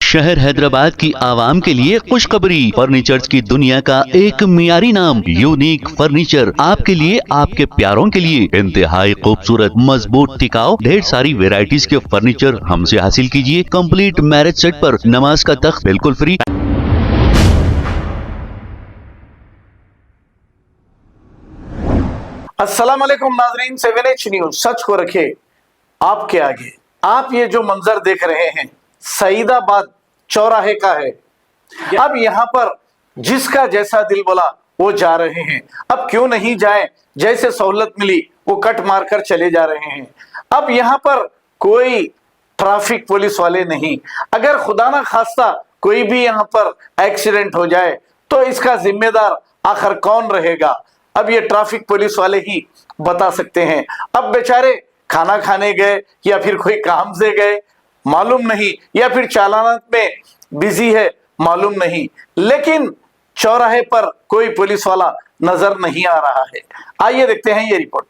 शहर हैदराबाद की आवाम के लिए खुशखबरी। फर्नीचर की दुनिया का एक मियारी नाम यूनिक फर्नीचर आपके लिए, आपके प्यारों के लिए इंतहाई खूबसूरत, मजबूत, टिकाऊ, ढेर सारी वेराइटीज के फर्नीचर हमसे हासिल कीजिए। कंप्लीट मैरिज सेट पर नमाज का तख्त बिल्कुल फ्री। अस्सलाम वालेकुम नाजरीन, 7H न्यूज सच को रखे आपके आगे। आप ये जो मंजर देख रहे हैं सईदाबाद चौराहे का है। अब यहाँ पर जिसका जैसा दिल बोला वो जा रहे हैं। अब क्यों नहीं जाए, जैसे सहूलत मिली वो कट मारकर चले जा रहे हैं। अब यहाँ पर कोई ट्रैफिक पुलिस वाले नहीं। अगर खुदा ना खास्ता कोई भी यहाँ पर एक्सीडेंट हो जाए तो इसका जिम्मेदार आखिर कौन रहेगा? अब ये ट्रैफिक पुलिस वाले ही बता सकते हैं। अब बेचारे खाना खाने गए या फिर कोई काम से गए मालूम नहीं, या फिर चालान में बिजी है मालूम नहीं, लेकिन चौराहे पर कोई पुलिस वाला नजर नहीं आ रहा है। आइए देखते हैं ये रिपोर्ट।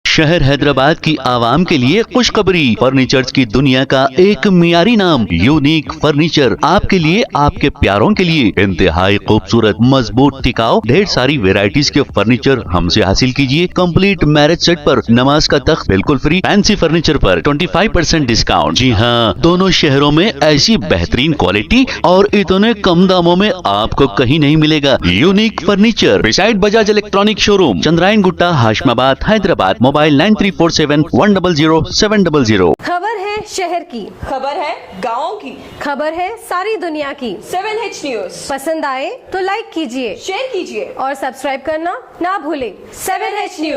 शहर हैदराबाद की आवाम के लिए खुशखबरी। फर्नीचर की दुनिया का एक मियारी नाम यूनिक फर्नीचर आपके लिए, आपके प्यारों के लिए इंतहाई खूबसूरत, मजबूत, टिकाऊ, ढेर सारी वेराइटीज के फर्नीचर हमसे हासिल कीजिए। कंप्लीट मैरिज सेट पर नमाज का तख्त बिल्कुल फ्री। फैंसी फर्नीचर पर 25% डिस्काउंट। जी हाँ, दोनों शहरों में ऐसी बेहतरीन क्वालिटी और इतने कम दामों में आपको कहीं नहीं मिलेगा। Unique furniture beside Bajaj electronic showroom, Chandrayangutta, Hashamabad, Hyderabad. Mobile 9347100700। खबर है शहर की, खबर है गाँव की, खबर है सारी दुनिया की। 7H न्यूज पसंद आए तो लाइक कीजिए, शेयर कीजिए और सब्सक्राइब करना ना भूलें। 7H news.